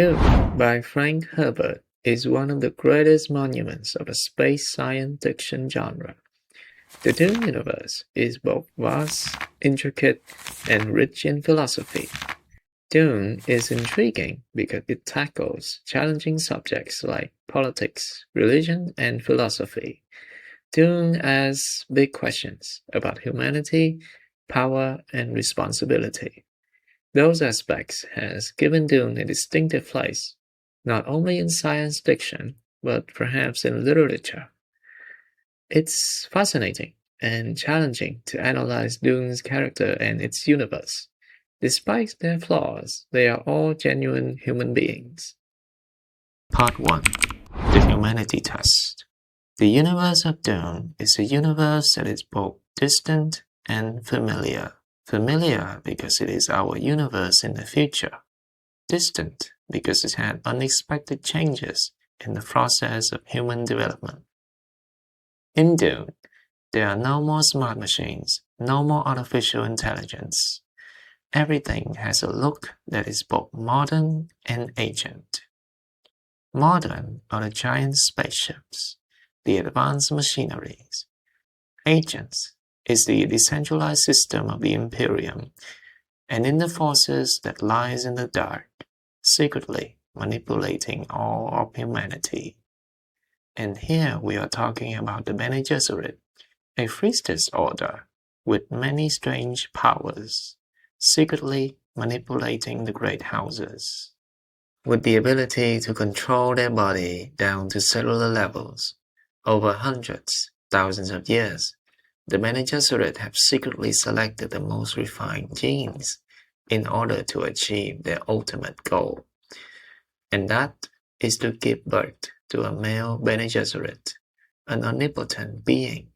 Dune by Frank Herbert is one of the greatest monuments of the space science fiction genre. The Dune universe is both vast, intricate, and rich in philosophy. Dune is intriguing because it tackles challenging subjects like politics, religion, and philosophy. Dune asks big questions about humanity, power, and responsibility. Those aspects has given Dune a distinctive place, not only in science fiction, but perhaps in literature. It's fascinating and challenging to analyze Dune's character and its universe. Despite their flaws, they are all genuine human beings. Part 1. The Humanity Test. The universe of Dune is a universe that is both distant and familiar. Familiar because it is our universe in the future. Distant because it had unexpected changes in the process of human development. In Dune, there are no more smart machines, no more artificial intelligence. Everything has a look that is both modern and ancient. Modern are the giant spaceships, the advanced machineries. Ancient is the decentralized system of the Imperium, and in the forces that lies in the dark, secretly manipulating all of humanity. And here we are talking about the Bene Gesserit, a priestess order with many strange powers, secretly manipulating the great houses. With the ability to control their body down to cellular levels, over hundreds, thousands of years, the Bene Gesserit have secretly selected the most refined genes in order to achieve their ultimate goal, and that is to give birth to a male Bene Gesserit, an omnipotent being,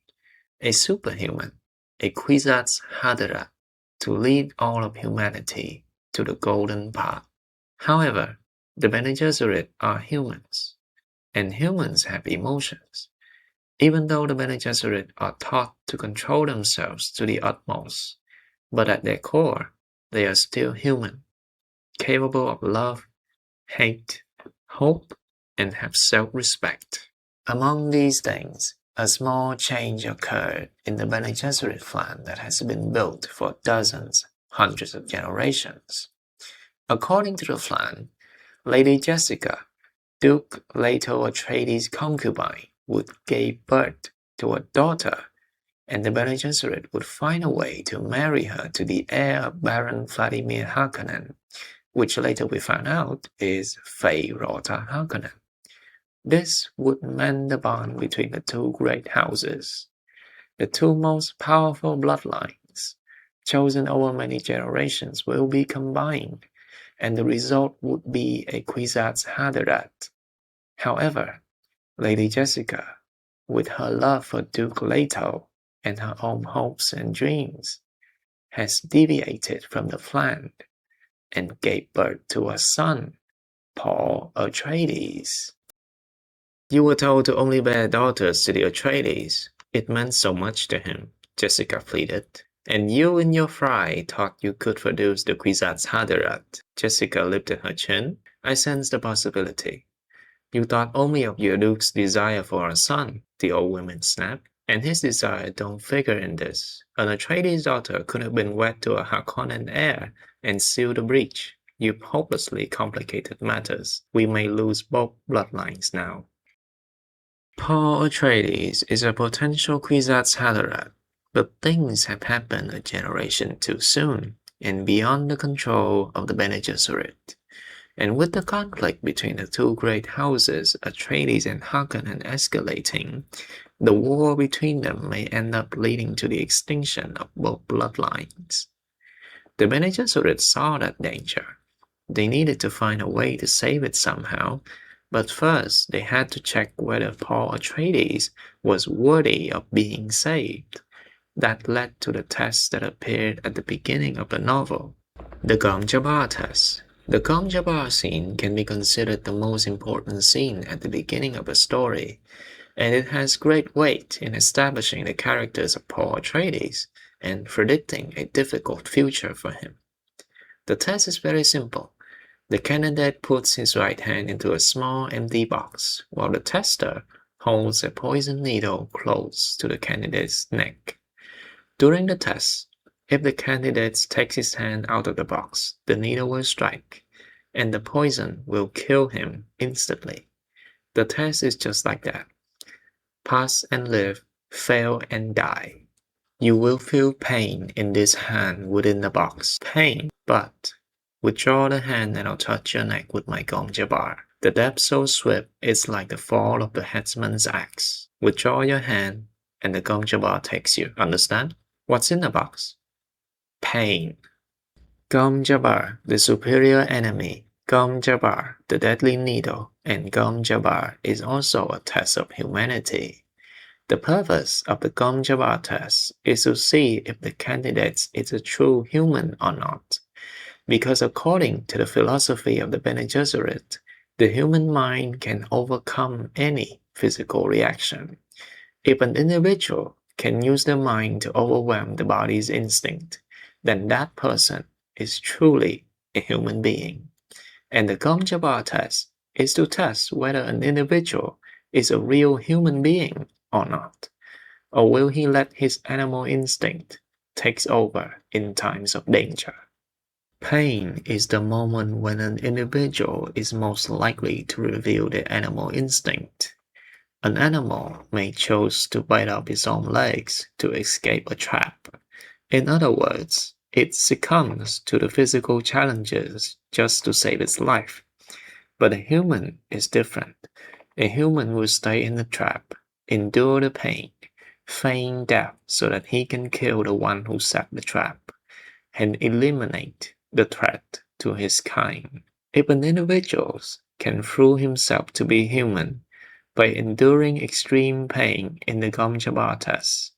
a superhuman, a Kwisatz Haderach, to lead all of humanity to the golden path. However, the Bene Gesserit are humans, and humans have emotions. Even though the Bene Gesserit are taught to control themselves to the utmost, but at their core, they are still human, capable of love, hate, hope, and have self-respect. Among these things, a small change occurred in the Bene Gesserit clan that has been built for dozens, hundreds of generations. According to the clan, Lady Jessica, Duke Leto Atreides' concubine, would give birth to a daughter, and the Bene Gesserit would find a way to marry her to the heir of Baron Vladimir Harkonnen, which later we found out is Faye Rota Harkonnen. This would mend the bond between the two great houses, the two most powerful bloodlines, chosen over many generations, will be combined, and the result would be a Kwisatz Haderach. However, Lady Jessica, with her love for Duke Leto and her own hopes and dreams, has deviated from the plan and gave birth to a son, Paul Atreides. You were told to only bear daughters to the Atreides. It meant so much to him, Jessica pleaded. And you in your fright thought you could produce the Kwisatz Haderach. Jessica lifted her chin. I sensed the possibility. You thought only of your Duke's desire for a son, the old woman snapped, and his desire don't figure in this. An Atreides daughter could have been wed to a Harkonnen heir and sealed the breach. You've hopelessly complicated matters. We may lose both bloodlines now. Paul Atreides is a potential Kwisatz Haderach, but things have happened a generation too soon and beyond the control of the Bene Gesserit. And with the conflict between the two great houses, Atreides and Harkonnen, escalating, the war between them may end up leading to the extinction of both bloodlines. The Bene Gesserit saw that danger. They needed to find a way to save it somehow, but first they had to check whether Paul Atreides was worthy of being saved. That led to the test that appeared at the beginning of the novel, the Gom Jabbar test. The Gom Jabbar scene can be considered the most important scene at the beginning of a story, and it has great weight in establishing the characters of Paul Atreides and predicting a difficult future for him. The test is very simple. The candidate puts his right hand into a small empty box, while the tester holds a poison needle close to the candidate's neck. During the test, if the candidate takes his hand out of the box, the needle will strike, and the poison will kill him instantly. The test is just like that. Pass and live, fail and die. You will feel pain in this hand within the box. Pain, but withdraw the hand and I'll touch your neck with my gom jabbar. The depth so swift it's like the fall of the headsman's axe. Withdraw your hand and the gom jabbar takes you. Understand? What's in the box? Pain. Gom jabbar, the superior enemy. Gom jabbar, the deadly needle. And gom jabbar is also a test of humanity. The purpose of the gom jabbar test is to see if the candidate is a true human or not. Because according to the philosophy of the Bene Gesserit, the human mind can overcome any physical reaction. If an individual can use the mind to overwhelm the body's instinct, then that person is truly a human being. And the gom jabbar test is to test whether an individual is a real human being or not, or will he let his animal instinct take over in times of danger. Pain is the moment when an individual is most likely to reveal their animal instinct. An animal may choose to bite off its own legs to escape a trap. In other words, it succumbs to the physical challenges just to save its life. But a human is different. A human will stay in the trap, endure the pain, feign death so that he can kill the one who set the trap, and eliminate the threat to his kind. If an individual can prove himself to be human by enduring extreme pain in the gom jabbar test,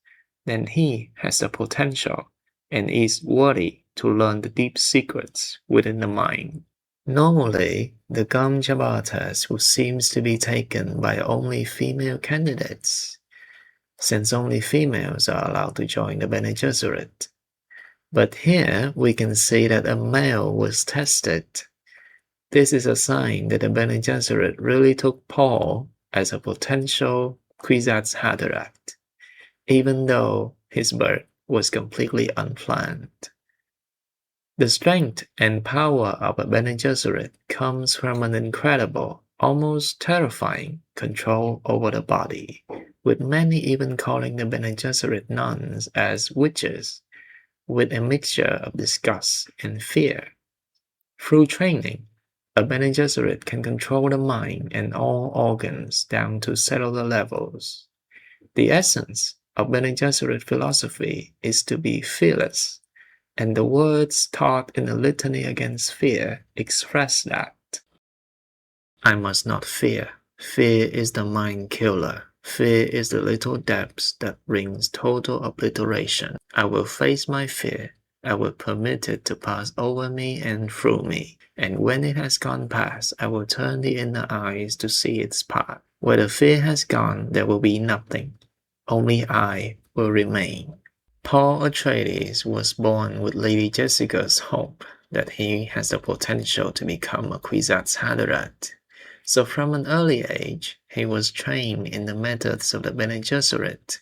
then he has the potential and is worthy to learn the deep secrets within the mind. Normally, the gom jabbar test seems to be taken by only female candidates, since only females are allowed to join the Bene Gesserit. But here we can see that a male was tested. This is a sign that the Bene Gesserit really took Paul as a potential Kwisatz Haderach, even though his birth was completely unplanned. The strength and power of a Bene Gesserit comes from an incredible, almost terrifying control over the body, with many even calling the Bene Gesserit nuns as witches, with a mixture of disgust and fear. Through training, a Bene Gesserit can control the mind and all organs down to cellular levels. The essence of Bene Gesserit philosophy is to be fearless, and the words taught in the litany against fear express that. I must not fear. Fear is the mind killer. Fear is the little depths that brings total obliteration. I will face my fear. I will permit it to pass over me and through me. And when it has gone past, I will turn the inner eyes to see its path. Where the fear has gone, there will be nothing. Only I will remain. Paul Atreides was born with Lady Jessica's hope that he has the potential to become a Kwisatz Haderach. So from an early age, he was trained in the methods of the Bene Gesserit.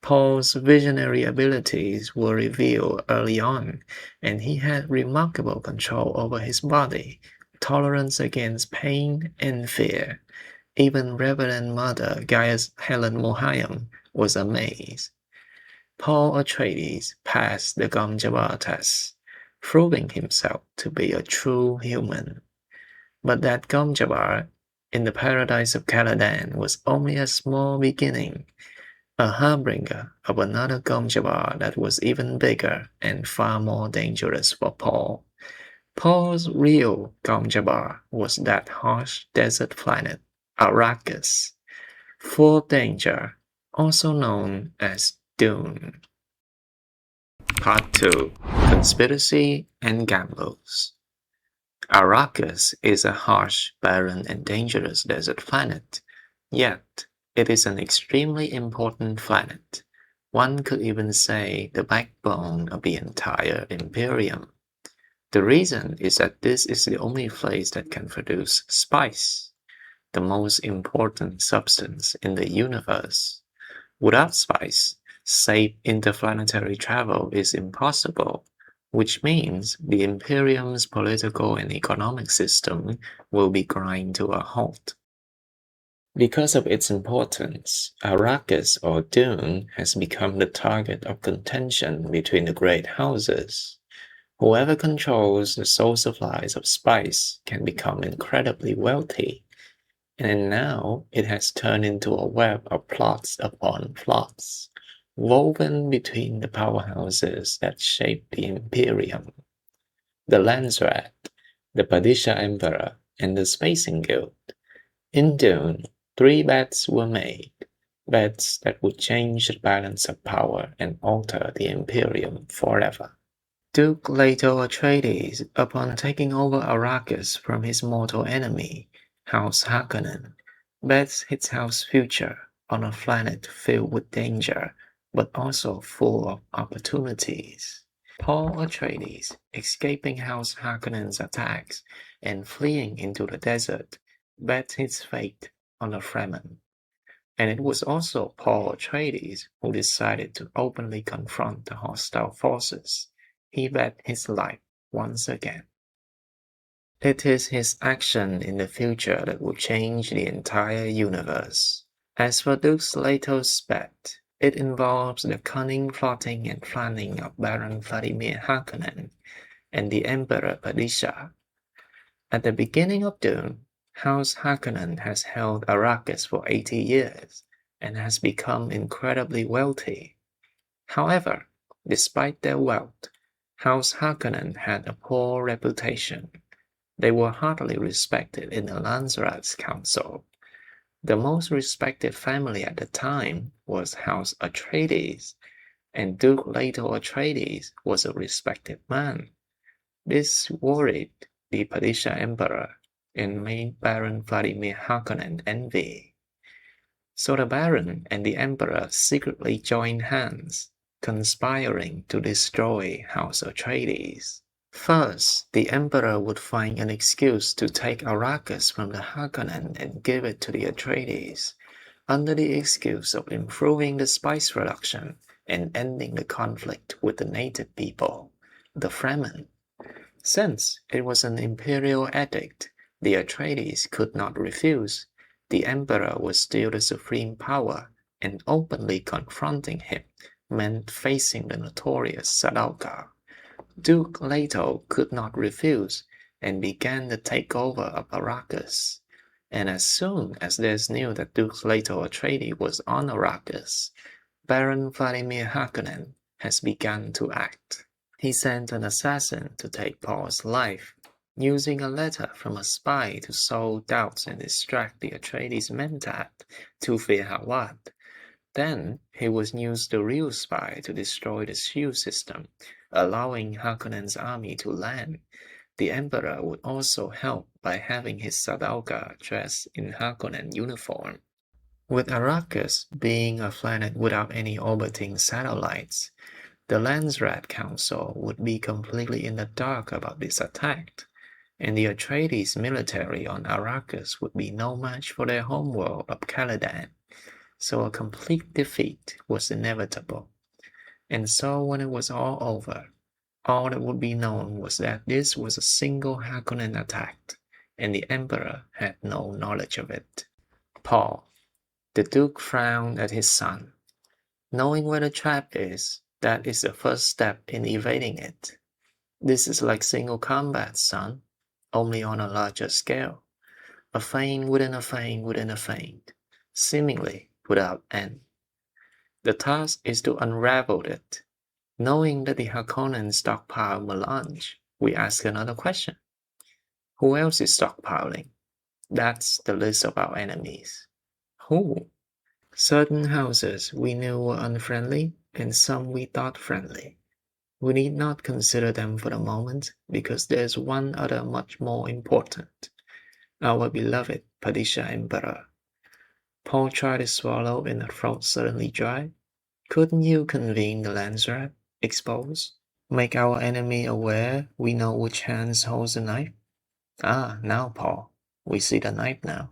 Paul's visionary abilities were revealed early on, and he had remarkable control over his body, tolerance against pain and fear. Even Reverend Mother Gaius Helen Mohayam was amazed. Paul Atreides passed the gom jabbar test, proving himself to be a true human. But that gom jabbar in the paradise of Caladan was only a small beginning, a harbinger of another gom jabbar that was even bigger and far more dangerous for Paul. Paul's real gom jabbar was that harsh desert planet, Arrakis, full of danger, also known as Dune. Part 2. Conspiracy and Gambles. Arrakis is a harsh, barren, and dangerous desert planet, yet it is an extremely important planet. One could even say the backbone of the entire Imperium. The reason is that this is the only place that can produce spice, the most important substance in the universe. Without spice, safe interplanetary travel is impossible, which means the Imperium's political and economic system will be grind to a halt. Because of its importance, Arrakis or Dune has become the target of contention between the great houses. Whoever controls the sole supplies of spice can become incredibly wealthy, and now it has turned into a web of plots upon plots, woven between the powerhouses that shape the Imperium. The Landsrat, the Padishah Emperor, and the Spacing Guild. In Dune, three bets were made, bets that would change the balance of power and alter the Imperium forever. Duke Leto Atreides, upon taking over Arrakis from his mortal enemy, House Harkonnen, bets his house's future on a planet filled with danger, but also full of opportunities. Paul Atreides, escaping House Harkonnen's attacks and fleeing into the desert, bet his fate on a Fremen. And it was also Paul Atreides who decided to openly confront the hostile forces. He bet his life once again. It is his action in the future that will change the entire universe. As for Duke Leto's bet, it involves the cunning plotting and planning of Baron Vladimir Harkonnen and the Emperor Padishah. At the beginning of Dune, House Harkonnen has held Arrakis for 80 years and has become incredibly wealthy. However, despite their wealth, House Harkonnen had a poor reputation. They were hardly respected in the Landsrat's council. The most respected family at the time was House Atreides, and Duke Leto Atreides was a respected man. This worried the Padishah Emperor and made Baron Vladimir Harkonnen envy. So the Baron and the Emperor secretly joined hands, conspiring to destroy House Atreides. First, the Emperor would find an excuse to take Arrakis from the Harkonnen and give it to the Atreides, under the excuse of improving the spice production and ending the conflict with the native people, the Fremen. Since it was an imperial edict, the Atreides could not refuse. The Emperor was still the supreme power, and openly confronting him meant facing the notorious Sardaukar. Duke Leto could not refuse, and began the takeover of Arrakis. And as soon as there's knew that Duke Leto Atreides was on Arrakis, Baron Vladimir Harkonnen has begun to act. He sent an assassin to take Paul's life, using a letter from a spy to sow doubts and distract the Atreides Mentat to Feyhawat. Then he would use the real spy to destroy the shield system, allowing Harkonnen's army to land. The Emperor would also help by having his Sardaukar dressed in Harkonnen uniform. With Arrakis being a planet without any orbiting satellites, the Landsrat Council would be completely in the dark about this attack, and the Atreides military on Arrakis would be no match for their homeworld of Caladan. So a complete defeat was inevitable. And so when it was all over, all that would be known was that this was a single Harkonnen attack, and the Emperor had no knowledge of it. Paul, the Duke frowned at his son. Knowing where the trap is, that is the first step in evading it. This is like single combat, son, only on a larger scale. A feint within a feint within a feint, seemingly without end. The task is to unravel it. Knowing that the Harkonnen stockpile melange, we ask another question. Who else is stockpiling? That's the list of our enemies. Who? Certain houses we knew were unfriendly, and some we thought friendly. We need not consider them for the moment, because there's one other much more important. Our beloved Padishah Emperor. Paul tried to swallow, and the throat suddenly dry. Couldn't you convene the Landsrat? Expose? Make our enemy aware we know which hand holds the knife? Ah, now, Paul, we see the knife now.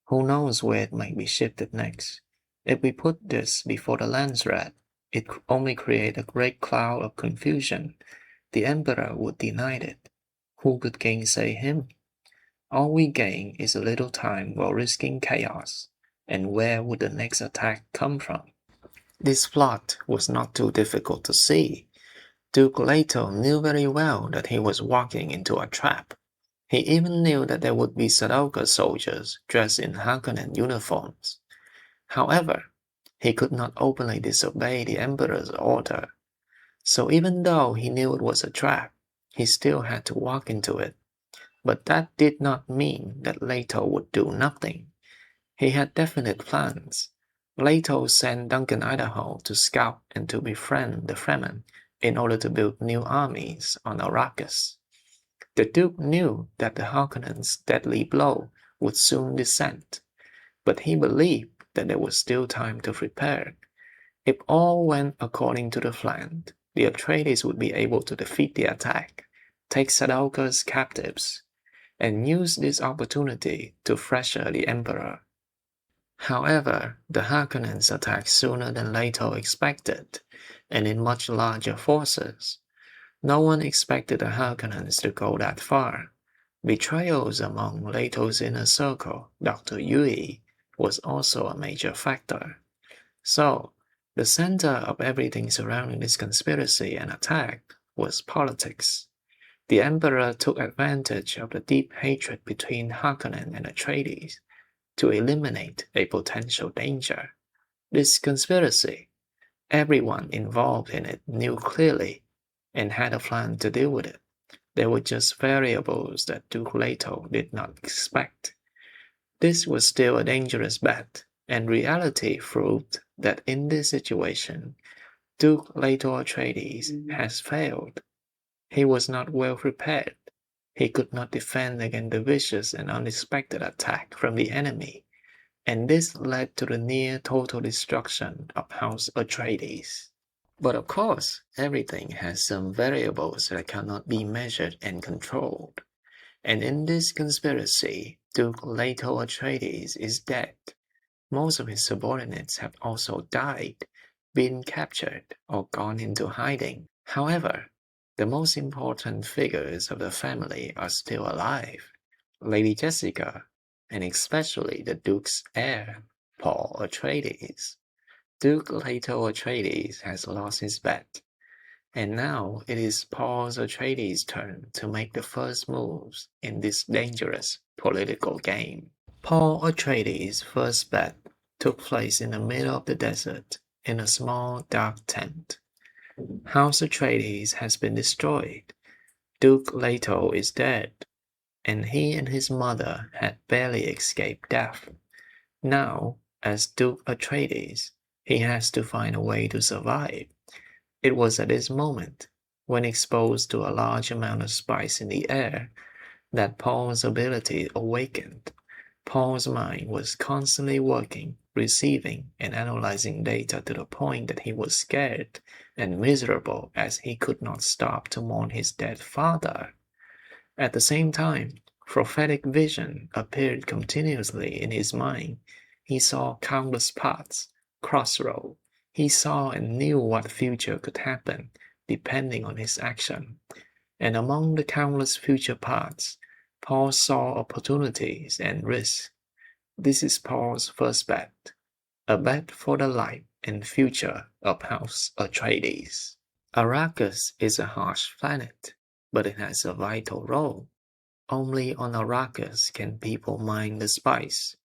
Who knows where it might be shifted next? If we put this before the Landsrat, it only create a great cloud of confusion. The Emperor would deny it. Who could gainsay him? All we gain is a little time while risking chaos. And where would the next attack come from? This plot was not too difficult to see. Duke Leto knew very well that he was walking into a trap. He even knew that there would be Sadauka soldiers dressed in Harkonnen uniforms. However, he could not openly disobey the Emperor's order. So even though he knew it was a trap, he still had to walk into it. But that did not mean that Leto would do nothing. He had definite plans. Leto sent Duncan Idaho to scout and to befriend the Fremen in order to build new armies on Arrakis. The Duke knew that the Harkonnens' deadly blow would soon descend, but he believed that there was still time to prepare. If all went according to the plan, the Atreides would be able to defeat the attack, take Sadaukar's captives, and use this opportunity to pressure the Emperor. However, the Harkonnens attacked sooner than Leto expected, and in much larger forces. No one expected the Harkonnens to go that far. Betrayals among Leto's inner circle, Dr. Yui, was also a major factor. So, the center of everything surrounding this conspiracy and attack was politics. The Emperor took advantage of the deep hatred between Harkonnen and Atreides to eliminate a potential danger. This conspiracy, everyone involved in it knew clearly and had a plan to deal with it. There were just variables that Duke Leto did not expect. This was still a dangerous bet, and reality proved that in this situation, Duke Leto Atreides has failed. He was not well prepared. He could not defend against the vicious and unexpected attack from the enemy, and this led to the near total destruction of House Atreides. But of course, everything has some variables that cannot be measured and controlled. And in this conspiracy, Duke Leto Atreides is dead. Most of his subordinates have also died, been captured, or gone into hiding. However, the most important figures of the family are still alive. Lady Jessica, and especially the Duke's heir, Paul Atreides. Duke Leto Atreides has lost his bet, and now it is Paul Atreides' turn to make the first moves in this dangerous political game. Paul Atreides' first bet took place in the middle of the desert in a small dark tent. House Atreides has been destroyed. Duke Leto is dead, and he and his mother had barely escaped death. Now, as Duke Atreides, he has to find a way to survive. It was at this moment, when exposed to a large amount of spice in the air, that Paul's ability awakened. Paul's mind was constantly working, receiving, and analyzing data to the point that he was scared and miserable as he could not stop to mourn his dead father. At the same time, prophetic vision appeared continuously in his mind. He saw countless paths, crossroads. He saw and knew what future could happen, depending on his action. And among the countless future paths, Paul saw opportunities and risks. This is Paul's first bet, a bet for the life and future of House Atreides. Arrakis is a harsh planet, but it has a vital role. Only on Arrakis can people mine the spice,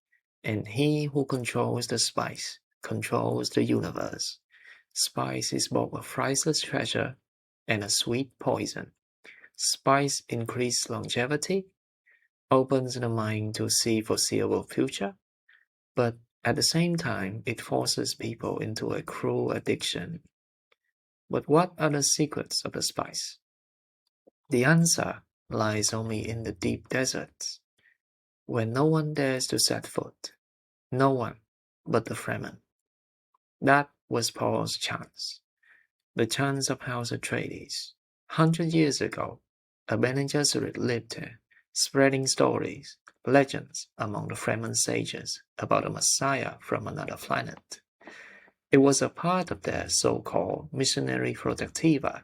and he who controls the spice controls the universe. Spice is both a priceless treasure and a sweet poison. Spice increases longevity, opens the mind to see foreseeable future, but at the same time it forces people into a cruel addiction. But what are the secrets of the spice? The answer lies only in the deep deserts, where no one dares to set foot, no one but the Fremen. That was Paul's chance, the chance of House Atreides. 100 years ago, a Bene Gesserit lived here, spreading stories, legends among the Fremen sages about a Messiah from another planet. It was a part of their so-called missionary protectiva.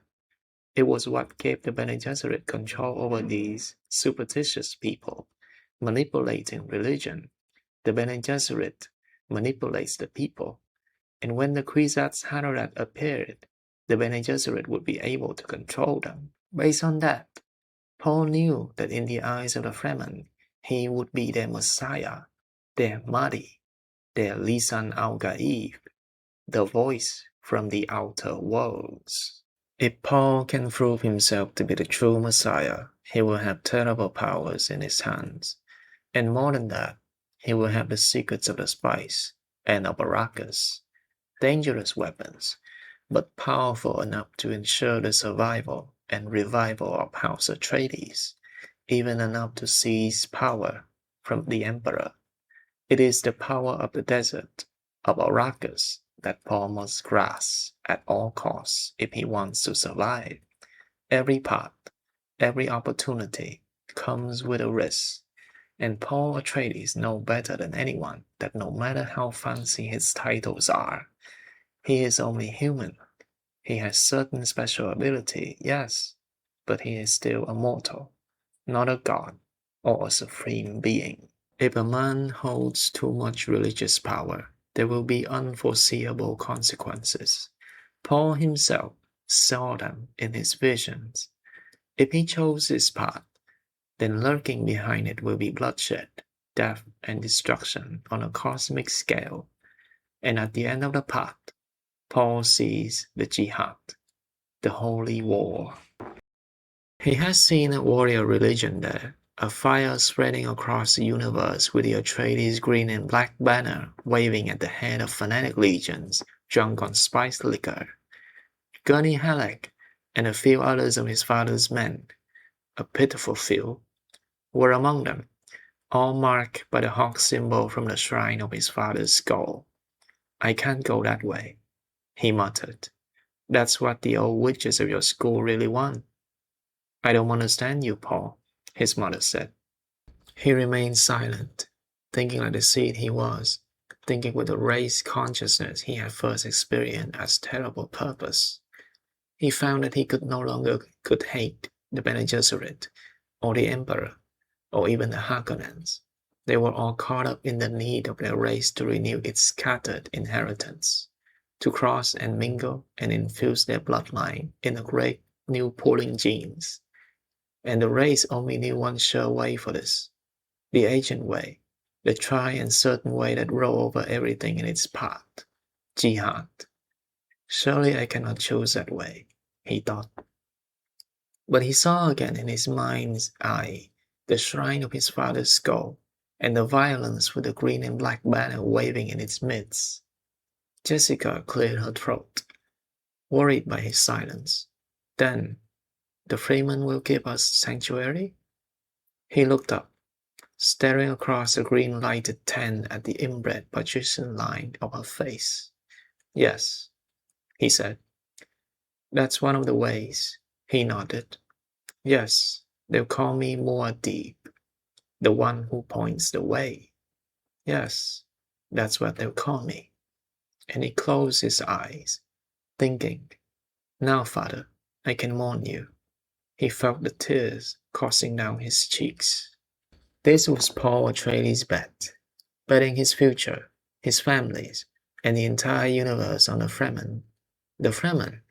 It was what gave the Bene Gesserit control over these superstitious people, manipulating religion. The Bene Gesserit manipulates the people, and when the Kwisatz Haderach appeared, the Bene Gesserit would be able to control them. Based on that, Paul knew that in the eyes of the Fremen, he would be their Messiah, their Mahdi, their Lisan al-Gaib, the voice from the outer worlds. If Paul can prove himself to be the true Messiah, he will have terrible powers in his hands. And more than that, he will have the secrets of the spice and of Arrakis, dangerous weapons, but powerful enough to ensure the survival and revival of House Atreides, even enough to seize power from the Emperor. It is the power of the desert, of Arrakis, that Paul must grasp at all costs if he wants to survive. Every path, every opportunity comes with a risk, and Paul Atreides knows better than anyone that no matter how fancy his titles are, he is only human. He has certain special ability, yes, but he is still a mortal, not a god or a supreme being. If a man holds too much religious power, there will be unforeseeable consequences. Paul himself saw them in his visions. If he chose this path, then lurking behind it will be bloodshed, death, and destruction on a cosmic scale. And at the end of the path, Paul sees the jihad, the holy war. He has seen a warrior religion there, a fire spreading across the universe with the Atreides green and black banner waving at the head of fanatic legions drunk on spiced liquor. Gurney Halleck and a few others of his father's men, a pitiful few, were among them, all marked by the hawk symbol from the shrine of his father's skull. "I can't go that way," he muttered. "That's what the old witches of your school really want." "I don't understand you, Paul," his mother said. He remained silent, thinking like the seed he was, thinking with the race consciousness he had first experienced as terrible purpose. He found that he could no longer could hate the Bene Gesserit, or the Emperor, or even the Harkonnens. They were all caught up in the need of their race to renew its scattered inheritance, to cross and mingle and infuse their bloodline in a great new pooling genes. And the race only knew one sure way for this, the ancient way, the tried and certain way that rolled over everything in its path, jihad. Surely I cannot choose that way, he thought. But he saw again in his mind's eye the shrine of his father's skull, and the violence with the green and black banner waving in its midst. Jessica cleared her throat, worried by his silence. Then, the Freeman will give us sanctuary? He looked up, staring across the green-lighted tent at the inbred patrician line of her face. "Yes," he said. "That's one of the ways," he nodded. "Yes, they'll call me Muad'Dib, the one who points the way. Yes, that's what they'll call me." And he closed his eyes, thinking, "Now, Father, I can warn you." He felt the tears coursing down his cheeks. This was Paul Atreides' bet, betting his future, his family's, and the entire universe on the Fremen,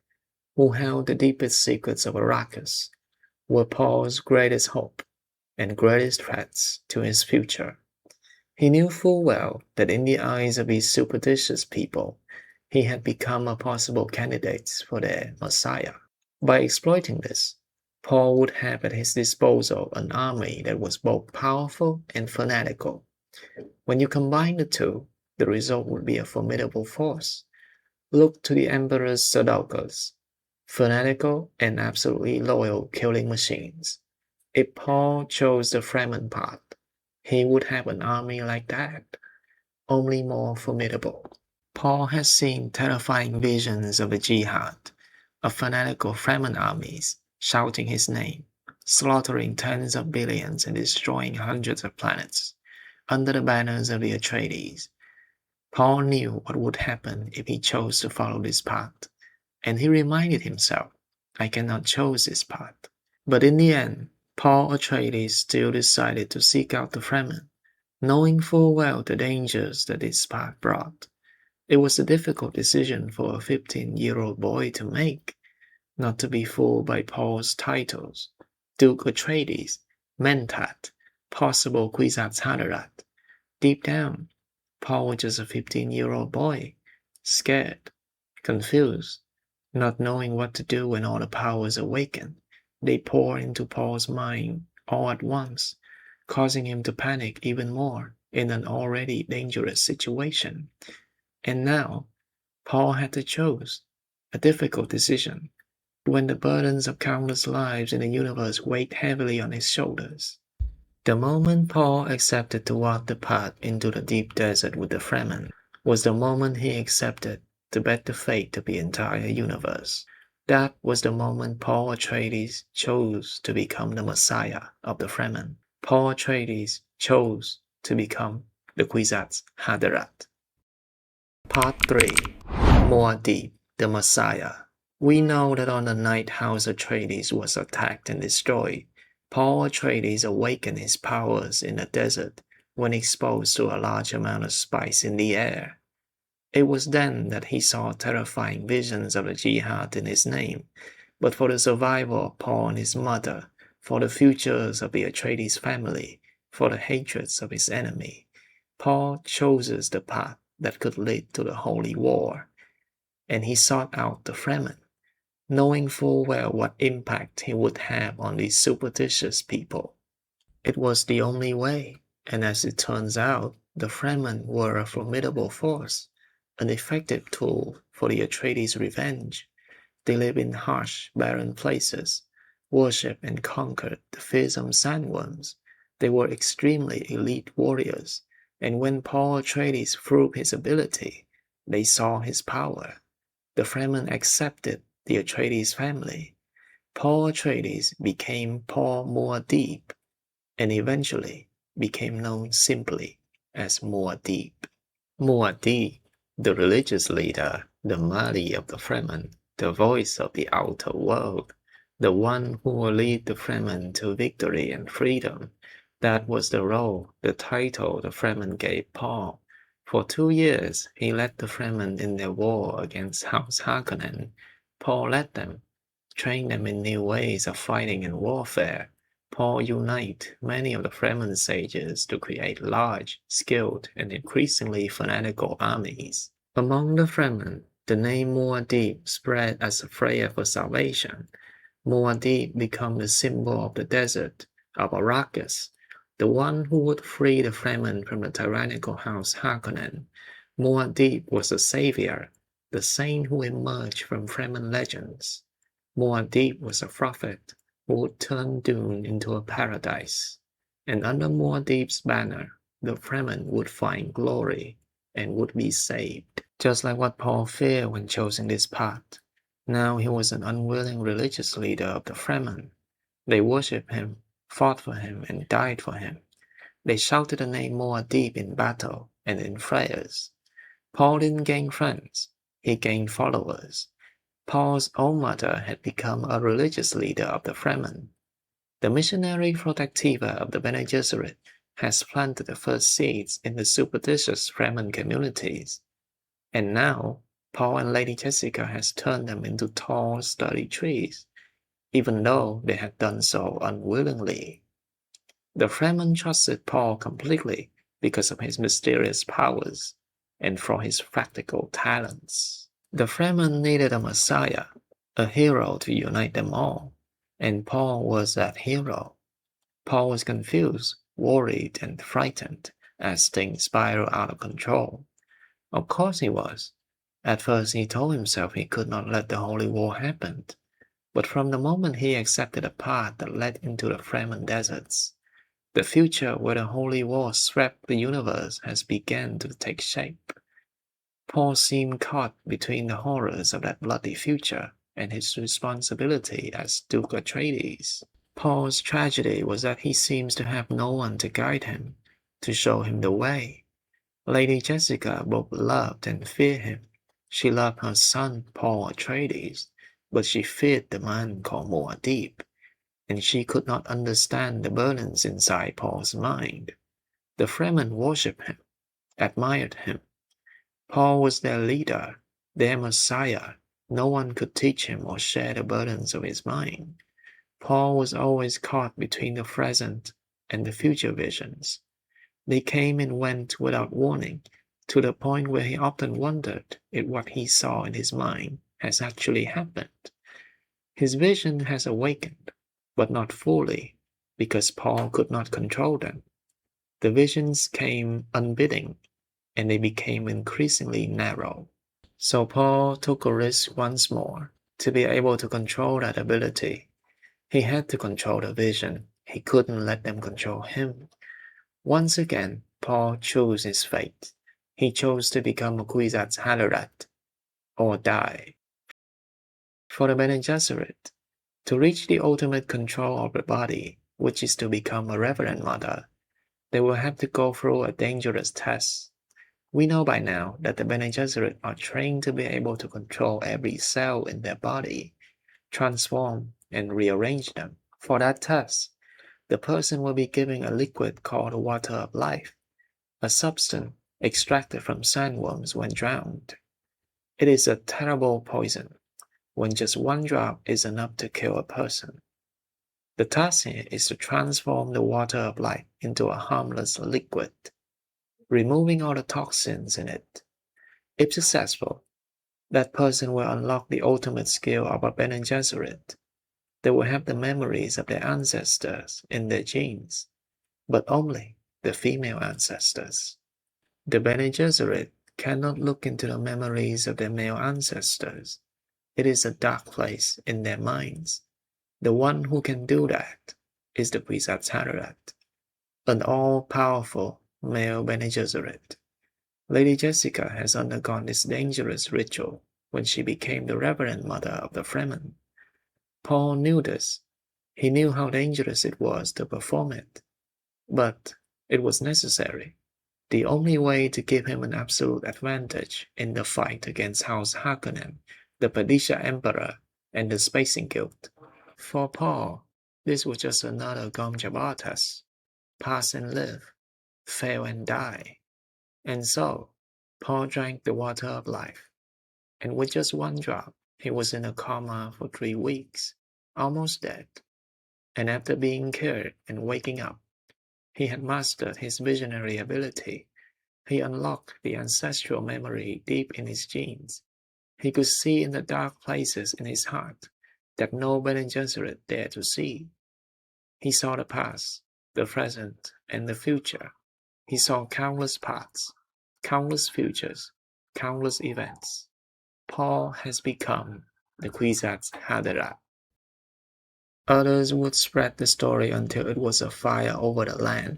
who held the deepest secrets of Arrakis, were Paul's greatest hope and greatest threats to his future. He knew full well that in the eyes of these superstitious people, he had become a possible candidate for their Messiah. By exploiting this, Paul would have at his disposal an army that was both powerful and fanatical. When you combine the two, the result would be a formidable force. Look to the Emperor's Sadokers, fanatical and absolutely loyal killing machines. If Paul chose the Fremen path, he would have an army like that, only more formidable. Paul has seen terrifying visions of the jihad, of fanatical Fremen armies, shouting his name, slaughtering tens of billions and destroying hundreds of planets, under the banners of the Atreides. Paul knew what would happen if he chose to follow this path, and he reminded himself, I cannot choose this path. But in the end, Paul Atreides still decided to seek out the Fremen, knowing full well the dangers that this path brought. It was a difficult decision for a 15-year-old boy to make, not to be fooled by Paul's titles, Duke Atreides, Mentat, possible Kwisatz Haderach. Deep down, Paul was just a 15-year-old boy, scared, confused, not knowing what to do when all the powers awaken. They pour into Paul's mind all at once, causing him to panic even more in an already dangerous situation. And now, Paul had to choose a difficult decision when the burdens of countless lives in the universe weighed heavily on his shoulders. The moment Paul accepted to walk the path into the deep desert with the Fremen was the moment he accepted to bet the fate of the entire universe. That was the moment Paul Atreides chose to become the Messiah of the Fremen. Paul Atreides chose to become the Kwisatz Haderach. Part 3. Muad'Dib, the Messiah. We know that on the night House Atreides was attacked and destroyed, Paul Atreides awakened his powers in the desert when exposed to a large amount of spice in the air. It was then that he saw terrifying visions of the jihad in his name, but for the survival of Paul and his mother, for the futures of the Atreides family, for the hatreds of his enemy, Paul chooses the path that could lead to the Holy War, and he sought out the Fremen, knowing full well what impact he would have on these superstitious people. It was the only way, and as it turns out, the Fremen were a formidable force, an effective tool for the Atreides' revenge. They live in harsh, barren places, worshipped and conquered the fearsome sandworms. They were extremely elite warriors, and when Paul Atreides proved his ability, they saw his power. The Fremen accepted the Atreides family. Paul Atreides became Paul Muad'Dib, and eventually became known simply as Muad'Dib. Muad'Dib, the religious leader, the Mahdi of the Fremen, the voice of the outer world, the one who will lead the Fremen to victory and freedom. That was the role, the title the Fremen gave Paul. For 2 years, he led the Fremen in their war against House Harkonnen. Paul led them, trained them in new ways of fighting and warfare. Paul united many of the Fremen sages to create large, skilled, and increasingly fanatical armies. Among the Fremen, the name Muad'Dib spread as a prayer for salvation. Muad'Dib became the symbol of the desert, of Arrakis, the one who would free the Fremen from the tyrannical House Harkonnen. Muad'Dib was a savior, the saint who emerged from Fremen legends. Muad'Dib was a prophet who would turn Dune into a paradise, and under Muad'Dib's banner, the Fremen would find glory and would be saved. Just like what Paul feared when choosing this path, now he was an unwilling religious leader of the Fremen. They worshipped him, fought for him, and died for him. They shouted the name Muad'Dib in battle and in prayers. Paul didn't gain friends, he gained followers. Paul's own mother had become a religious leader of the Fremen. The missionary protectiva of the Bene Gesserit has planted the first seeds in the superstitious Fremen communities. And now, Paul and Lady Jessica has turned them into tall, sturdy trees, even though they had done so unwillingly. The Fremen trusted Paul completely because of his mysterious powers and for his practical talents. The Fremen needed a Messiah, a hero to unite them all, and Paul was that hero. Paul was confused, worried, and frightened as things spiraled out of control. Of course he was. At first he told himself he could not let the Holy War happen, but from the moment he accepted a path that led into the Fremen deserts, the future where the Holy War swept the universe has begun to take shape. Paul seemed caught between the horrors of that bloody future and his responsibility as Duke Atreides. Paul's tragedy was that he seems to have no one to guide him, to show him the way. Lady Jessica both loved and feared him. She loved her son, Paul Atreides, but she feared the man called Muad'Dib, and she could not understand the burdens inside Paul's mind. The Fremen worshipped him, admired him. Paul was their leader, their Messiah. No one could teach him or share the burdens of his mind. Paul was always caught between the present and the future visions. They came and went without warning, to the point where he often wondered if what he saw in his mind has actually happened. His vision has awakened, but not fully, because Paul could not control them. The visions came unbidden, and they became increasingly narrow. So Paul took a risk once more. To be able to control that ability, he had to control the vision. He couldn't let them control him. Once again, Paul chose his fate. He chose to become a Kwisatz Haderach, or die. For the Bene Gesserit, to reach the ultimate control of the body, which is to become a Reverend Mother, they will have to go through a dangerous test. We know by now that the Bene Gesserit are trained to be able to control every cell in their body, transform and rearrange them. For that test, the person will be given a liquid called water of life, a substance extracted from sandworms when drowned. It is a terrible poison, when just one drop is enough to kill a person. The task here is to transform the water of life into a harmless liquid, removing all the toxins in it. If successful, that person will unlock the ultimate skill of a Bene Gesserit. They will have the memories of their ancestors in their genes, but only the female ancestors. The Bene Gesserit cannot look into the memories of their male ancestors. It is a dark place in their minds. The one who can do that is the Kwisatz Haderach, an all-powerful male Bene Gesserit. Lady Jessica has undergone this dangerous ritual when she became the Reverend Mother of the Fremen. Paul knew this. He knew how dangerous it was to perform it. But it was necessary. The only way to give him an absolute advantage in the fight against House Harkonnen, the Padishah Emperor, and the Spacing Guild. For Paul, this was just another Gom Jabbar test. Pass and live, fail and die. And so, Paul drank the water of life. And with just one drop, he was in a coma for 3 weeks, almost dead. And after being cured and waking up, he had mastered his visionary ability. He unlocked the ancestral memory deep in his genes. He could see in the dark places in his heart that no Bene Gesserit dared to see. He saw the past, the present, and the future. He saw countless paths, countless futures, countless events. Paul has become the Kwisatz Haderach. Others would spread the story until it was a fire over the land.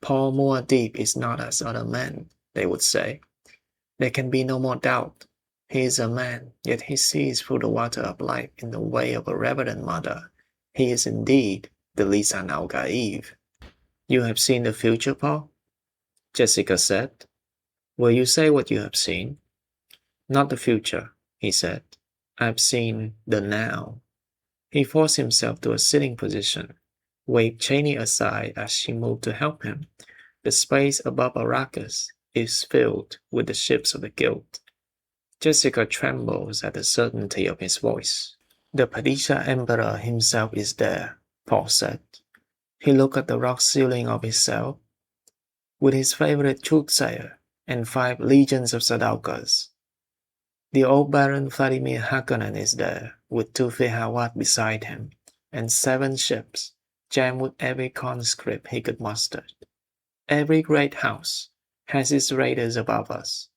Paul Muad'Dib is not as other men, they would say. There can be no more doubt. He is a man, yet he sees through the water of life in the way of a Reverend Mother. He is indeed the Lisan al-Gaib. You have seen the future, Paul? Jessica said. Will you say what you have seen? Not the future, he said. I have seen the now. He forced himself to a sitting position, waved Cheney aside as she moved to help him. The space above Arrakis is filled with the ships of the Guild. Jessica trembles at the certainty of his voice. The Padishah Emperor himself is there, Paul said. He looked at the rock ceiling of his cell, with his favorite truthsayer and 5 legions of Sardaukars. The old Baron Vladimir Harkonnen is there, with 2 Fey'Hawat beside him, and 7 ships, jammed with every conscript he could muster. Every great house has its raiders above us,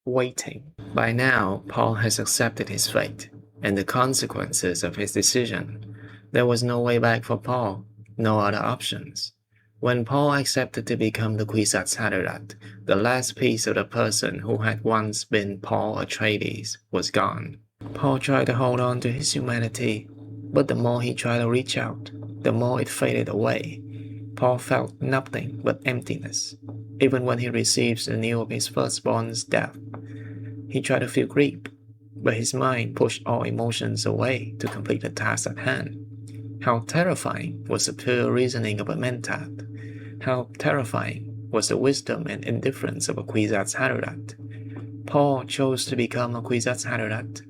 waiting. By now, Paul has accepted his fate, and the consequences of his decision. There was no way back for Paul, no other options. When Paul accepted to become the Kwisatz Haderach, the last piece of the person who had once been Paul Atreides was gone. Paul tried to hold on to his humanity, but the more he tried to reach out, the more it faded away. Paul felt nothing but emptiness, even when he received the news of his firstborn's death. He tried to feel grief, but his mind pushed all emotions away to complete the task at hand. How terrifying was the pure reasoning of a mentat! How terrifying was the wisdom and indifference of a Kwisatz Haderach! Paul chose to become a Kwisatz Haderach,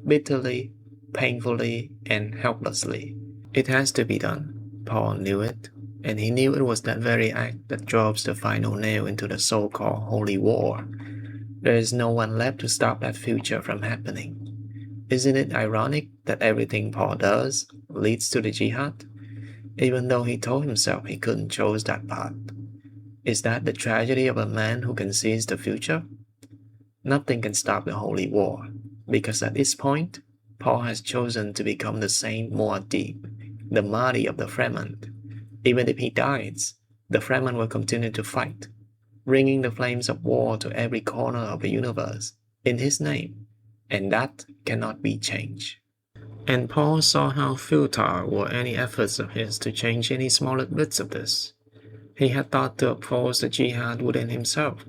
bitterly, painfully, and helplessly. It has to be done. Paul knew it, and he knew it was that very act that drives the final nail into the so-called Holy War. There is no one left to stop that future from happening. Isn't it ironic that everything Paul does leads to the jihad, even though he told himself he couldn't choose that path? Is that the tragedy of a man who can seize the future? Nothing can stop the Holy War, because at this point, Paul has chosen to become the Saint Muad'Dib, the Mahdi of the Fremen. Even if he dies, the Fremen will continue to fight, bringing the flames of war to every corner of the universe in his name, and that cannot be changed. And Paul saw how futile were any efforts of his to change any smaller bits of this. He had thought to oppose the jihad within himself,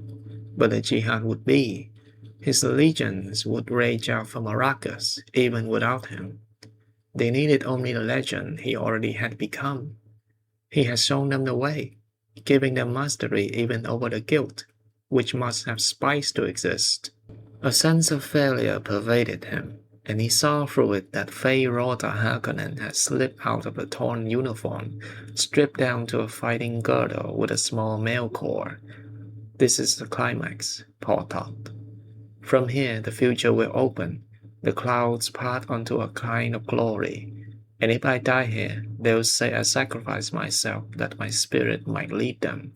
but the jihad would be. His legions would rage out from Arrakis even without him. They needed only the legend he already had become. He had shown them the way, giving them mastery even over the guilt, which must have spiced to exist. A sense of failure pervaded him, and he saw through it that Faye Rota Harkonnen had slipped out of the torn uniform, stripped down to a fighting girdle with a small mail core. This is the climax, Paul thought. From here, the future will open, the clouds part onto a kind of glory, and if I die here, they'll say I sacrificed myself that my spirit might lead them,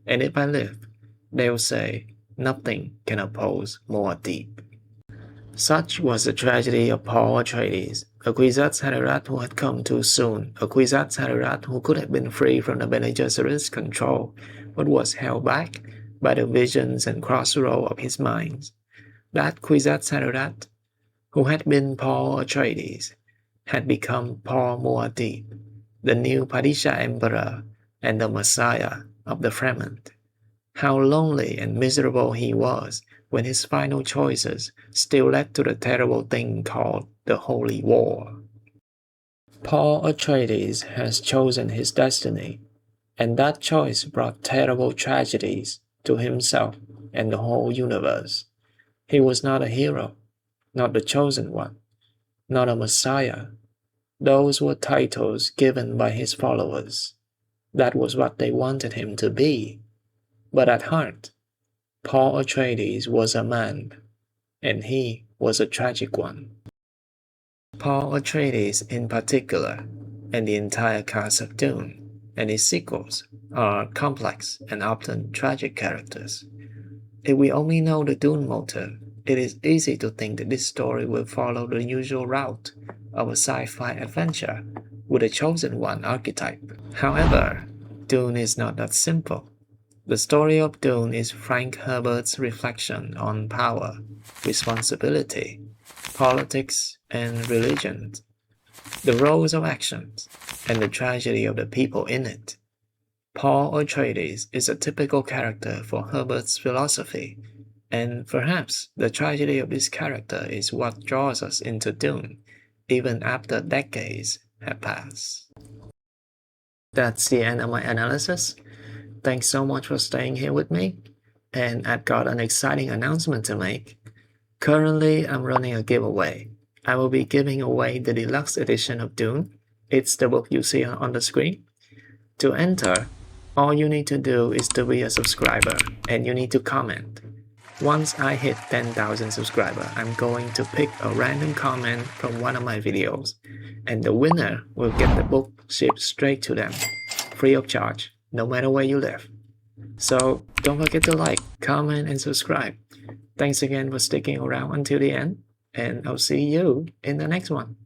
and if I live, they'll say nothing can oppose Muad'Dib. Such was the tragedy of Paul Atreides, a Kwisatz Haderach who had come too soon, a Kwisatz Haderach who could have been free from the Bene Gesserit's control, but was held back by the visions and crossroads of his mind. That Kwisatz Haderach, who had been Paul Atreides, had become Paul Muad'Dib, the new Padishah Emperor and the Messiah of the Fremen. How lonely and miserable he was when his final choices still led to the terrible thing called the Holy War. Paul Atreides has chosen his destiny, and that choice brought terrible tragedies to himself and the whole universe. He was not a hero, not the chosen one, not a Messiah. Those were titles given by his followers. That was what they wanted him to be. But at heart, Paul Atreides was a man, and he was a tragic one. Paul Atreides in particular, and the entire cast of Dune and its sequels are complex and often tragic characters. If we only know the Dune motive, it is easy to think that this story will follow the usual route of a sci-fi adventure with a chosen one archetype. However, Dune is not that simple. The story of Dune is Frank Herbert's reflection on power, responsibility, politics, and religion, the roles of actions, and the tragedy of the people in it. Paul Atreides is a typical character for Herbert's philosophy, and perhaps the tragedy of this character is what draws us into Dune, even after decades have passed. That's the end of my analysis. Thanks so much for staying here with me, and I've got an exciting announcement to make. Currently, I'm running a giveaway. I will be giving away the deluxe edition of Dune. It's the book you see on the screen. To enter, all you need to do is to be a subscriber, and you need to comment. Once I hit 10,000 subscribers, I'm going to pick a random comment from one of my videos, and the winner will get the book shipped straight to them, free of charge, no matter where you live. So don't forget to like, comment, and subscribe. Thanks again for sticking around until the end, and I'll see you in the next one.